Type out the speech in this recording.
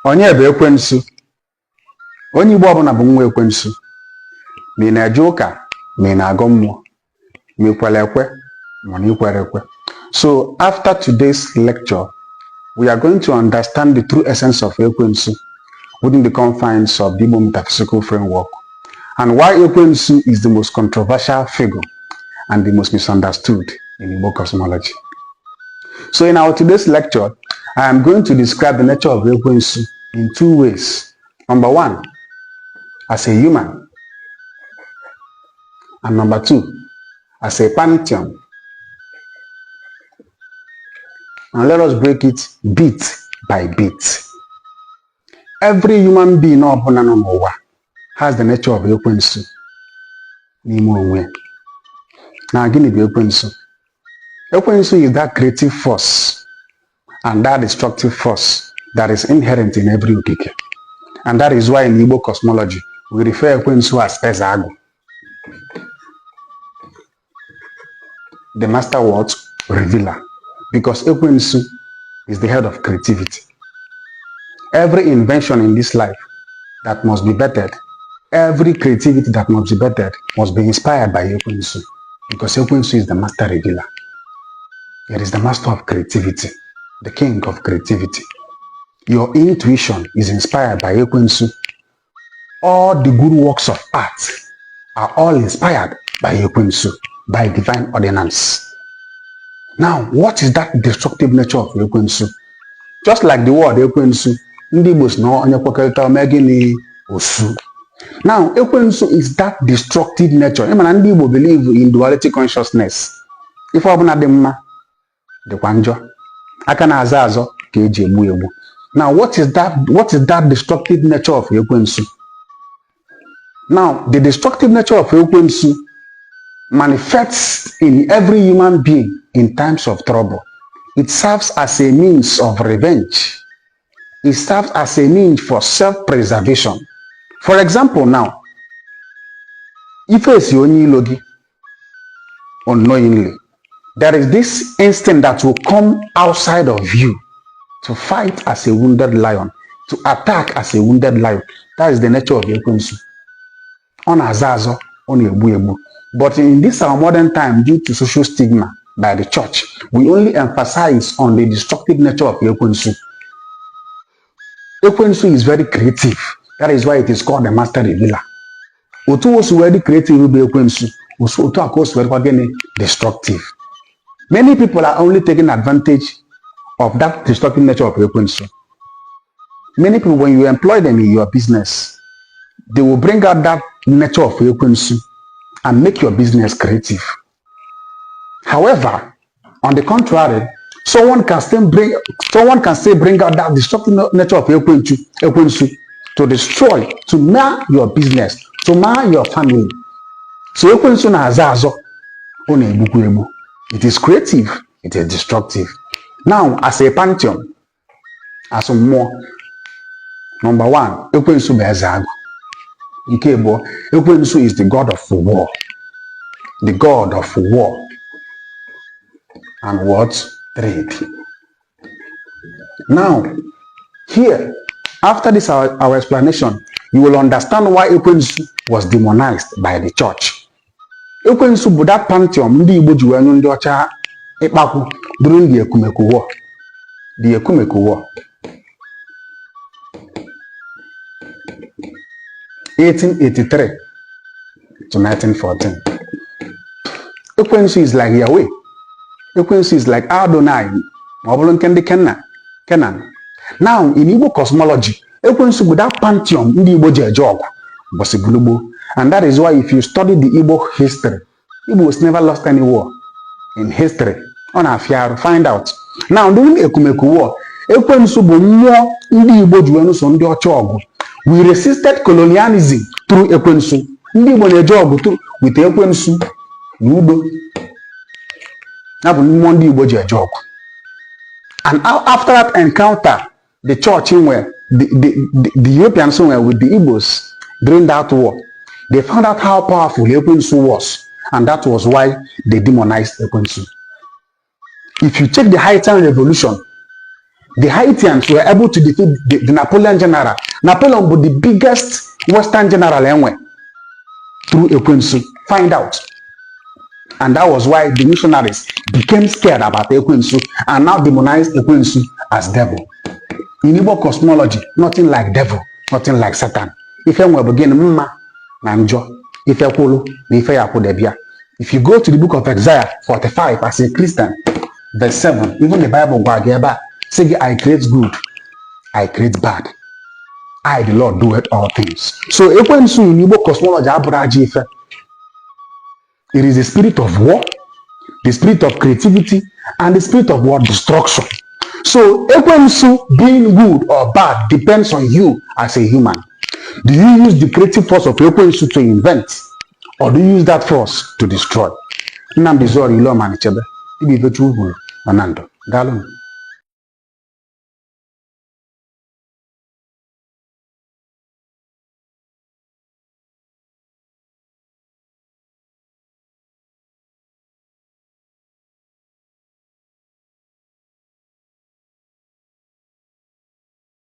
Onye bụ ekwensu? Onye Igbo ọbụla bụ nwa ekwensu. Ma ị na-eje ụka, ma ị na-agụ mmụọ, ma ị kwere ekwe, ma na ikwere ekwe. So after today's lecture, we are going to understand the true essence of ekwensu within the confines of the Igbo metaphysical framework, and why ekwensu is the most controversial figure and the most misunderstood in Igbo cosmology. So in our today's lecture, I am going to describe the nature of ekwensu in two ways. Number one, as a human, and number two, as a pantheon. And let us break it bit by bit. Every human being has the nature of ekwensu. Now, gịnị bụ ekwensu? Ekwensu is that creative force and that destructive force that is inherent in every okike. And that is why in Igbo cosmology, we refer ekwensu as Ezeagu. The master what? Revealer. Because ekwensu is the head of creativity. Every invention in this life that must be bettered, every creativity that must be bettered must be inspired by ekwensu. Because ekwensu is the master revealer. It is the master of creativity, the king of creativity. Your intuition is inspired by ekwensu. All the good works of art are all inspired by ekwensu, by divine ordinance. Now, what is that destructive nature of ekwensu? Just like the word ekwensu, ndị Igbo si na onye kwekọrịta omegini osu. Now, ekwensu is that destructive nature. Ịma ndị Igbo believe in duality consciousness. Ife ọbụla dị mma dịkwa njọ. Aka na-aza azọ ka eji egbu egbu. Now, what is that destructive nature of ekwensu? Now, the destructive nature of ekwensu manifests in every human being in times of trouble. It serves as a means of revenge. It serves as a means for self-preservation. For example, now, if it's onye ilo gị unknowingly, there is this instinct that will come outside of you to fight as a wounded lion, to attack as a wounded lion. That is the nature of ekwensu. Ọ na-aza azọ, ọ na-egbu egbu. But in this our modern time, due to social stigma by the church, we only emphasize on the destructive nature of ekwensu. Ekwensu is very creative. That is why it is called the master revealer. Otu was very creative bụ ekwensu. Otu akos very destructive. Many people are only taking advantage of that destructive nature of ekwensu. Many people, when you employ them in your business, they will bring out that nature of ekwensu and make your business creative. However, on the contrary, someone can still bring out that destructive nature of ekwensu to destroy, to mar your business, to mar your family. So ekwensu na-aza azọ, ọ na-egbukwa egbu. It is creative, it is destructive. Now, as a pantheon, as a mmụọ, number one, ekwensu bụ Ezeagu. Nke abụọ, ekwensu is the god of war. The god of war. And what? Trade. Now, here, after this our explanation, you will understand why ekwensu was demonized by the church. Ekwensu bụ that pantheon ndị Igbo ji wee nyụ ndị ọcha ịkpakwu during the Ekumeku War. The Ekumeku War. 1883 to 1914. Ekwensu is like Yahweh. Ekwensu is like Adonai. Kenan. Now, in Igbo cosmology, ekwensu bụ that pantheon ndị Igbo ji eje ọgụ ụbọchị gboo. And that is why if you study the Igbo history, Igbo has never lost any war in history. On Afiaru, find out. Now, during Ekumeku War, ekwensu bụ mmụọ ndị Igbo ji wee so ndị ọcha ọgụ. We resisted colonialism through ekwensu. Ndị Igbo na-eje ọgụ with ekwensu na udo. Na bụ mmụọ ndị Igbo ji eje ọgụ. And after that encounter, the church the Europeans were with the Igbos during that war. They found out how powerful ekwensu was, and that was why they demonized ekwensu. If you check the Haitian Revolution, The Haitians were able to defeat the Napoleon general. Napoleon was the biggest Western general anyway through Ekwensu. Find out. And that was why the missionaries became scared about Ekwensu and now demonized Ekwensu as devil. In Igbo cosmology, nothing like devil, nothing like Satan. If you begin mma na njọ, if you kwulu na ife ya kwudebia. If you go to the book of Isaiah 45 as a Christian, verse 7, even the Bible say, I create good, I create bad. I, the Lord, do it all things. So, Ekwensu in Igbo cosmology, aburaji ife. It is the spirit of war, the spirit of creativity, and the spirit of war destruction. So, Ekwensu being good or bad depends on you as a human. Do you use the creative force of Ekwensu to invent, or do you use that force to destroy? Nnamdi Zoro Ilo Manichebe, Ibi Vechu Ugwu, Manando. Galon.